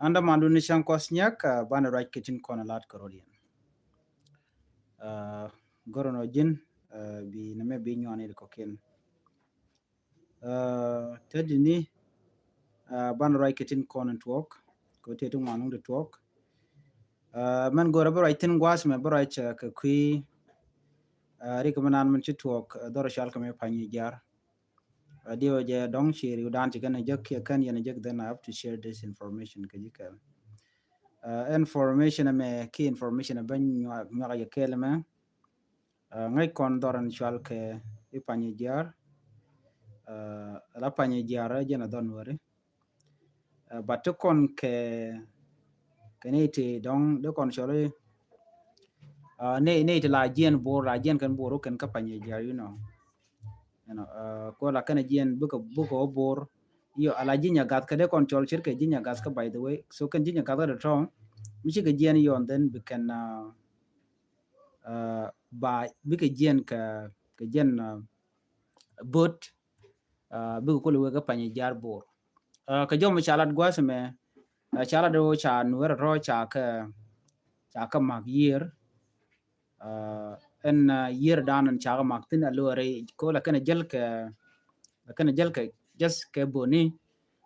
anda mandu ni shan kwasnyak bana right kitchen kona lat karodian gorono jin bi name bi nyone ko ken tedi ni bana right kitchen kona twok ko tetu manung de twok man gora bro itin gwas me bro ich ka kwi rik manan man chi twok doro shal ka me pani jar dio je dong shiri udan ti kana jek kan yana jek then I have to share this information ka jika information me key information ban nyaga ya kelma ngai kon doran shal ke ipanye jar la panye jar jena don wore but to kon ke keneti dong de kon shole ne te la jen kan bor kan ka panye jar ko la kana jen buko bor yo ala jinya gat ka de kon chol shirke jinya gas ka by the way so kan jinya gat da tong michi ga jen yon then we can ba bika jen ka jen bot bika kulu wega panye jar bor ka jom chalat gwasme chala do cha nuer ro cha ka mag year en year danan cha mag tin alore ko la kana jel ka just ke boni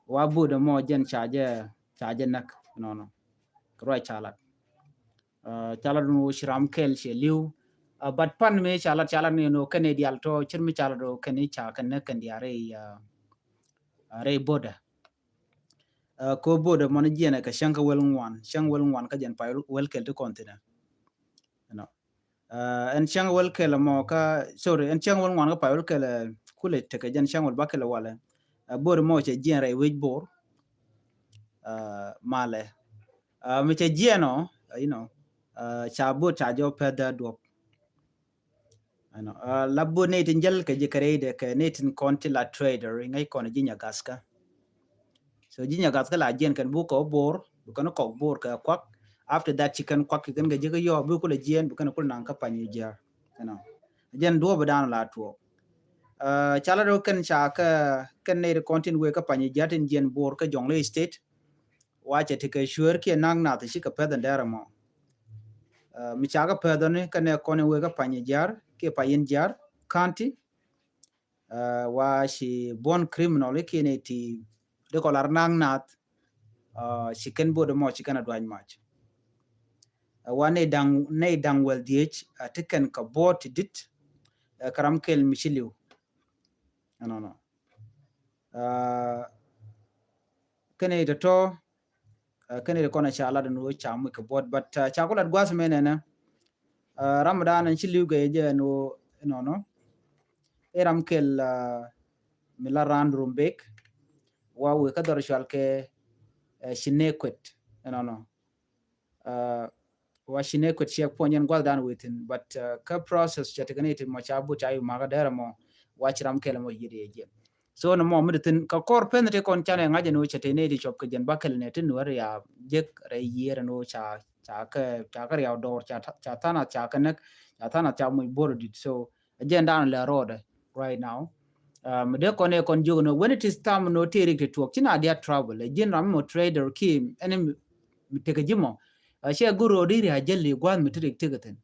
wa buda mo jen chaje nak no ro chalat no shram kel she liu but pan me chalat ne no kane dial to chirmi chalat do kane cha kan kan diare re boda ko boda mon jena ka shanka wel ngwan ka jen pa wel kel to kontina no en shang wel kel mo ka sorry en shang wel ngwan ka pa wel kel kule te ka jen shang wel bakela wala boda mo che jen re wej bor male me che jeno cha bo cha jo peda do labbo netin jel ka je karede ka netin konti la trader ngai kono jinya gaska so jinya gaska la jen kan bu ko bor bu kan ko bor ka kwak after that chicken kwak kan ga je ga yo bu ko la jen bu kan ko nan ka pani jar jen do ba dan la to chala do kan cha ka kan ne kontin we ka pani jar tin jen bor ka jongle state wache te ka sure ke nang na ta shi ka pedan dara mo mi cha ka pedan ne kan ne kono we ka pani jar ke payin jar county wa shi born criminal ke ne ti de ko lar nang nat shi ken bodo mo shi kana dwan match wa ne dang wel diech tiken ka bot dit karam kel michiliu no kene to kene ko na cha ala no cha mu ka bot but cha ko lat gwas menena ramadan en chiliu ga je no eram kel milaran rumbek wa we ka dor shal ke shinekwet no wa shinekwet che ponyen gwal dan wetin but ka process cha teganete mo cha bu cha yu maga dera mo wa chiram kel mo yide je so no mo mitin ka kor penete kon chane ngaje no chete ne di chop ke jen bakel ne tin wer ya jek re yere no cha ka ya dor cha tana cha kanek cha tana cha mo bor dit so jen dan la road right now de kon jogo when it is time no teri ke talk china dia trouble jen ram mo trader ki enem teke jimo she guro diri hajelli gwan mitrik tigaten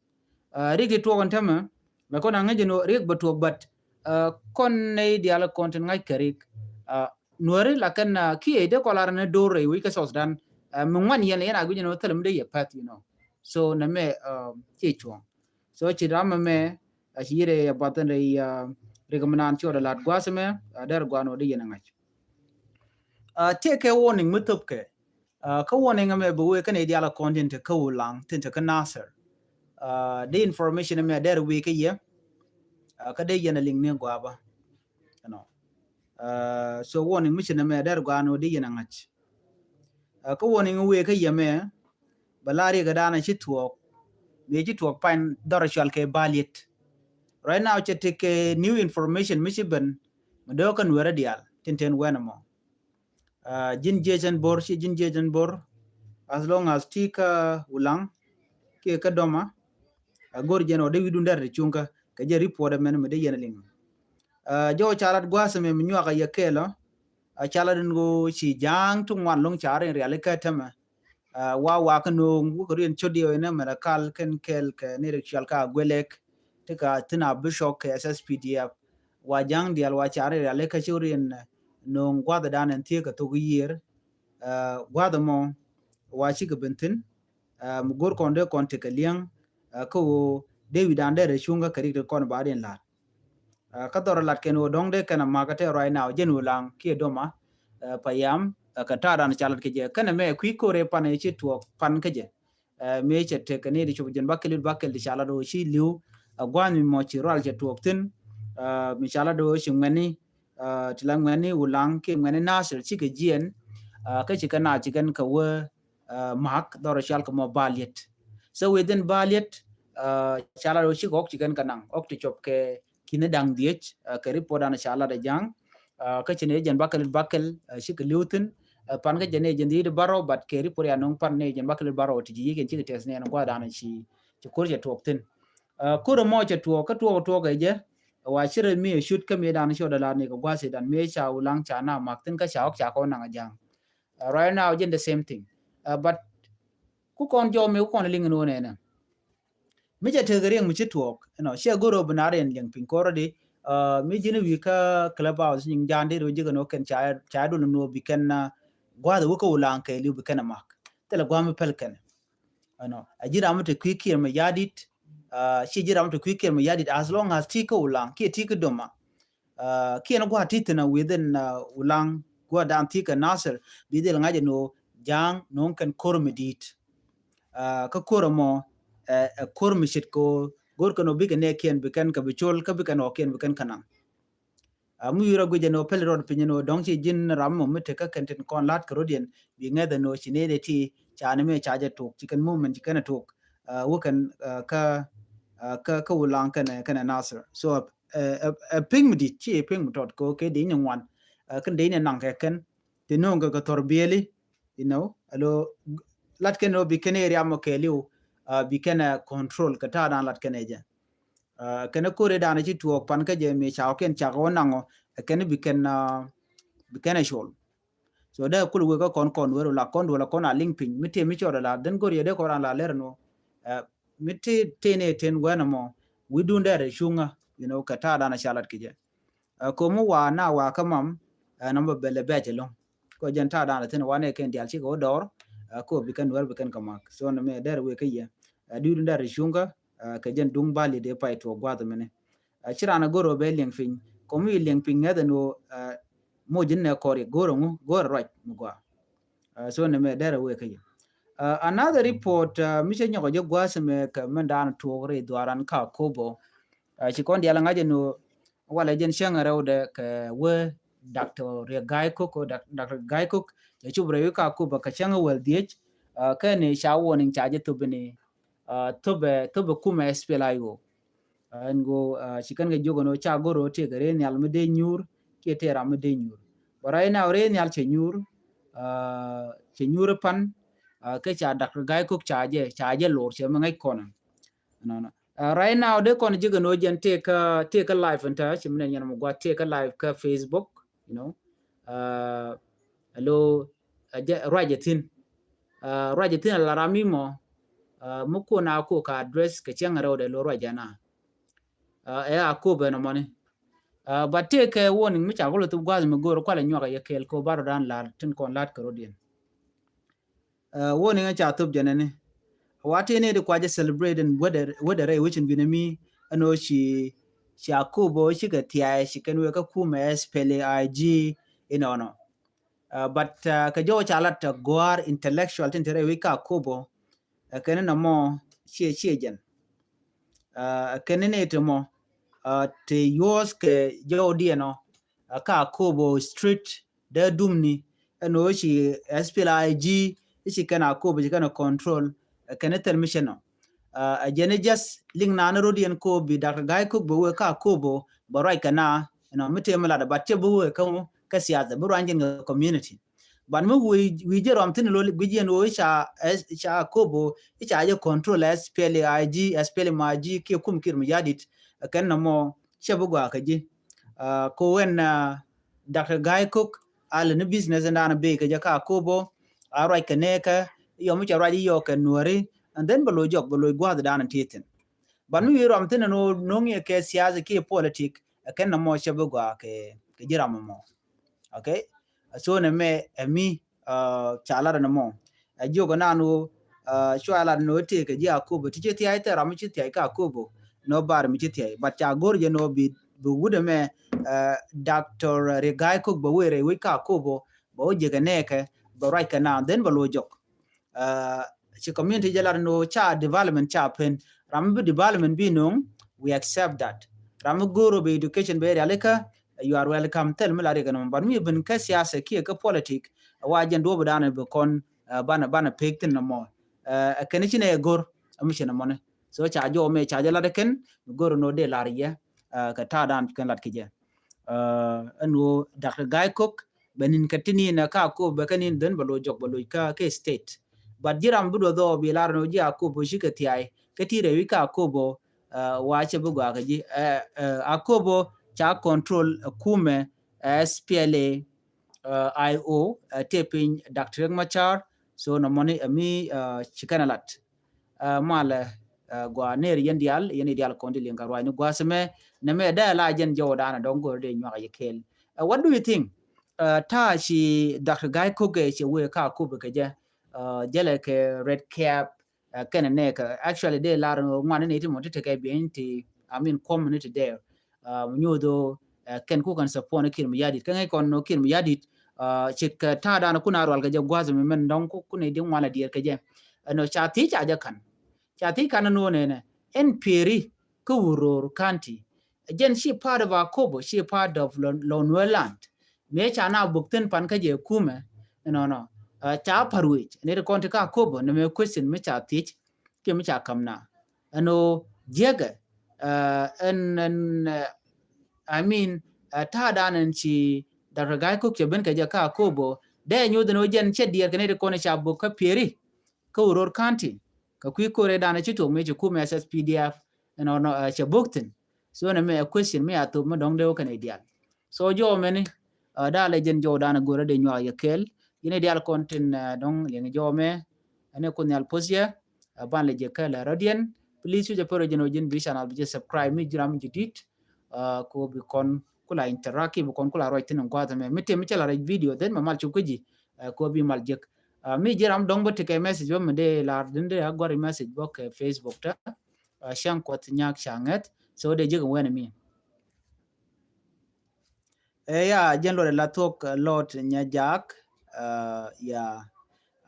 rigi to kon tama ma kon ngaje no rig batu but kon ne dia la content ngai kerik nuare la kan ki de kolar ne dore wi ka sos dan mwan yen yana gujin no telum de pat so na me chi chuang so chi ram me ashire ya batan re recommend cho lat gwasme der gwano de yana ngach take a warning mutupke ka warning me bu ka ne dia la content ka ulang tin ka nasser the information me der we ka ye ka de yana ling ne gwaba so warning mission me der gwano de yana ngach ka warning we ka ye me balari ga dana shi tuo me ji tuo pan dor shal ke balit right now che take new information mishiban do kan wera dial tinten wenamo jin jejen bor as long as tika ulang ke ka doma gor jeno de widu ndar chunga ka je report men me de yenaling jo chalat gwasa me nywa ka yakela chalat ngo chi jang tungwan long chare reale ka tama wa ka no wu ko rin chodio ina mara kal ken kel ke ne rikshal ka gwelek te ka tina bishop ke SSPDF wa jang dial wa chare ya le ka churin no gwada dan en tie ka to year gwada mo wa chi ka bentin mu gor konde konte ka liang ko David ande chunga kari kon baden la ka dor lat ken odong de kana magate right now jenu lang ki doma payam ka taran chalat ke je kana me kwi kore pan e chi tuok pan ke je me che te kane di chujen bakel di chala do chi liu gwan mi mo chi ral che tuok tin mi chala do chi ngani tilang ngani ulang ke ngani nasir chi ke jien ka chi kana chi kan ka we mak dor chal ko mo baliet so within baliet chala do chi gok chi kan kanang ok ti chop ke kine dang diech ke ripoda na chala da jang ka chene jen bakel shi ke lutin pan ga jene jen di baro bat ke ri pore anong pan ne jen bakel baro ti ji gen chi tes ne no da na chi ko je tok tin ko ro mo je to ka to ga je wa shire mi shoot ka me dan sho da la ne ko gwa se dan me cha ulang cha na mak tin ka cha ok cha ko na jang right now jen the same thing but ku kon jo me ku kon ling no ne na mi je te gering mi chi tuok no she goro binare en yang pin ko di mi jini wi ka clubhouse ning jande ro jiga no ken cha do no bi ken gwa da ko ulan ke li bi ken mak tele gwa mi pel ken no ajira am te kwikir ma yadit she jira am te kwikir ma yadit as long as ti ko ulan ki ti ko doma ki no gwa ti tena within ulan gwa dan ti ka nasir bi de ngaje no jang non ken kormedit ka kormo kormishit ko gor kono bi ne ken bi ken ka bi chol ka bi ken o ken bi ken kanam mu yura guje no pel rod pinyo dong chi jin ram mo mete ka ken ten kon lat krodien bi ngeda no chine de ti chane me chaje tok chicken movement chicken tok wo kan ka ulang kan nasir so ping mi chi ping tot ko ke de nywan kan de ne nang ken de no ga torbeli you know alo lat ken no bi ken area mo ke liu bi ken control ka ta dan lat ken eje kana kore dana chi tuok pan ka je mi chao ken cha go nango ken bi ken shol so da kul we ko kon we la kon a link pin mi te mi chora la den gor ye de ko ran la ler no mi te ten we na mo we dun da re shunga you know ka ta dana shalat ki je ko mu wa na wa ka mam number bele be je long ko jen ta dana ten wa ne ken dial chi go dor ko bi ken wer bi ken kamak so na me der we ka ye du dun da re shunga ka jen dung bali de pai to gwa de mene chirana goro be leng fin ko mi leng pin ngada no mo jinne kore goro mu goro right mu gwa so ne me dere we kay another report mi se nyogo je gwa se me ka mandan to re dwaran ka kobo chi kon dia ngaje no wala jen shanga rawde ka we dr regai ko dr gai cook je chubre ka kobo ka shanga wel diech ka ne shawo ning chaje to bene tobe kuma SPLIO ngo chikan ga jogo no cha goro te gare nyal mede nyur ke te ra mede nyur borai na ore nyal che nyur pan ke cha dak gai kuk cha je lor che mangai kona no right now de kon jigo no jen te ka live anta chimne nyan mo gwa te ka live ka Facebook you know hello rajetin la ramimo muko na ko ka address ke changaro de loro jana ko be no money but take a warning mi cha golo tu gwa mi goro kwala nyoga ye kel ko baro dan la tin kon lat ko rodien warning cha tub janane wati ne de kwaje celebrate and whether which in binami ano shi akobo shi ga tia shi kan we ka kuma spell IG you know no but ka jo cha lat gwar intellectual tin tere we ka kobo kene na mo che jen kene ne to mo te yos ke jodi no ka kobo street de dumni no shi SPLIG shi kana kobo shi kana control kene permission no jene just ling na no rodian ko bi Dr. Guy Cook bo ka kobo barai kana no mite mala da batte bo ka siyaza bo ranjin community ban mu we jerom tin lo gujien wo cha kobo cha je control SPLIG SPLMIG ke kum kir mi yadit kan na mo chebu gwa kaji ko wen Dr. Guy Cook al ni business na be ka ja ka kobo arai kaneka yo mu cha raji yo ken nuori and then balo jok balo gwa da dan titin ban mi rom tin no ngi ke siasa ke politic ken na mo shabu gwa ke jira mo okay so ne me mi chala na mo jogo nanu shwala no te ke ja kubo ti ti ai te ram ti ti ka kubo no bar mi ti ti but cha gor je no bi bu wude me Dr. Regai Cook bo were we ka kubo bo je ke neke bo right kana then bo lo jok chi community jalar no cha development cha pen ram bi development bi no we accept that ram guru be education be aleka you are welcome tel mala re ganon ban mi bin ka siyasa ki ka politic wajen do budana be kon bana pektin no mo ken ci ne gor am ci na mo ne so cha jo me cha jala de ken gor no de lariya ka ta dan ken lat ki je anu Dr. Guy Cook benin katini na ka ko be kanin den balo jok balo ka ke state but jiram budo do bi lar no ji ko bo shi ka ti ai ka ti re wi ka ko bo wa che bu ga ji akobo cha control kume SPLA IO taping Dr. Machar so no money mi chikanalat mala gwa ner yendial yenidial kondi lingarwa ni gwa seme ne me da la jen jodana dongo de nywa yekel what do you think ta shi Dr. Guy Koge shi we ka kubu ke je jele ke red cap ken ne ka actually de la ngwan ne ti mo te ke binti I mean community there nyodo ken ku kan support kin mi yadit kan kon no kin mi yadit chik ta da na kuna rwal ke je gwazo men don ku ne din wala dir ke je no cha ti cha ja kan cha ti kan no ne en peri ku wuror county again she part of our kobo she part of Lonweland me cha na bukten pan ka je kume no cha parwich ne ko ka kobo ne me question me cha ti ke me cha kamna no jega en I mean ta danan chi Dr. Guy Cook ben ka ja ka kobo de nyu de no jen che dier ne ko ne cha bu ka peri ka uror county ka kwi kore dana chi to me chi kume SSPDF no cha bukten so ne me question me ato me dong de ko ne dial so jo me ni da le jen jo dana gore de nyu ya kel ine dial kontin dong le jo me ane ko nyal posia ban le je kala radian please ju poro jeno jin bi channel bi subscribe mi jiram jidit ko bi kon kula interaki bi kon kula roitin ko ta me mite mi chala video den ma mal chu kuji ko bi mal jek mi jiram dong bo te message bo me de la dinde agor message bo ke Facebook ta shan ko nyak shanget so de je wena mi yeah general la talk a lot nyajak yeah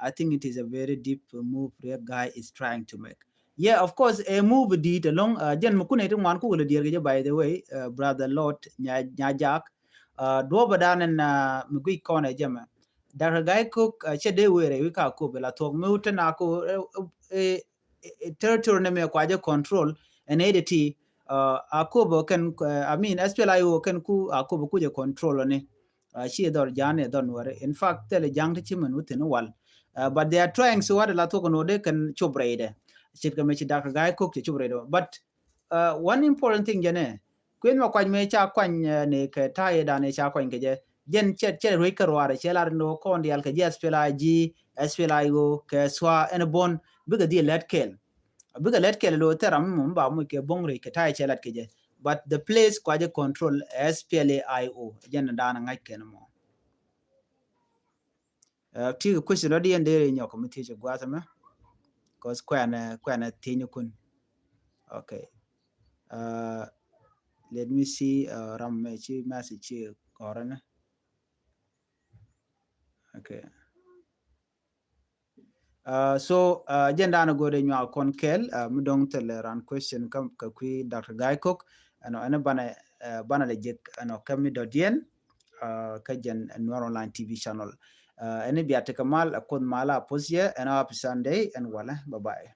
I think it is a very deep move the guy is trying to make. Yeah, of course, a move did along. Jen mukune itu man ku udah by the way, brother Lord Nyajak. Dua badan and mugui kone jema. Dar guy cook chede were we ka ku bela talk muten aku territory ne me kwaje control and edity akubo kan I mean SPLIO kan ku akubo kuje control ne. She dor jane don ware. In fact, tele jang ti chimen within wal. But they are trying so hard to know they can chobrade. Chit ka mechi Dr. Guy Cook chobrade. But one important thing jene, kwen ma kwany me cha kwany ne ke taye da ne cha kwany ke je jen chet roi karware chelar no kon dial ke SPLIG SPLIO ke swa en bon biga di let kel lo teram mum ba mu ke bongre ke taye chelat ke je but the place kwaje control SPLAIO jen da na ngai ken mo ti question odi ende nyo committee je gwatama cause kwana tinyu kun okay let me see ram me chi message korana okay so agenda na go de nyo kon kel mu dong tele ran question kam ka kwi Dr. Guy Cook ano ana bana le jek ano kami dodien ka jen Noir Online TV channel ene biate kamal akon mala posie and happy Sunday and wala bye bye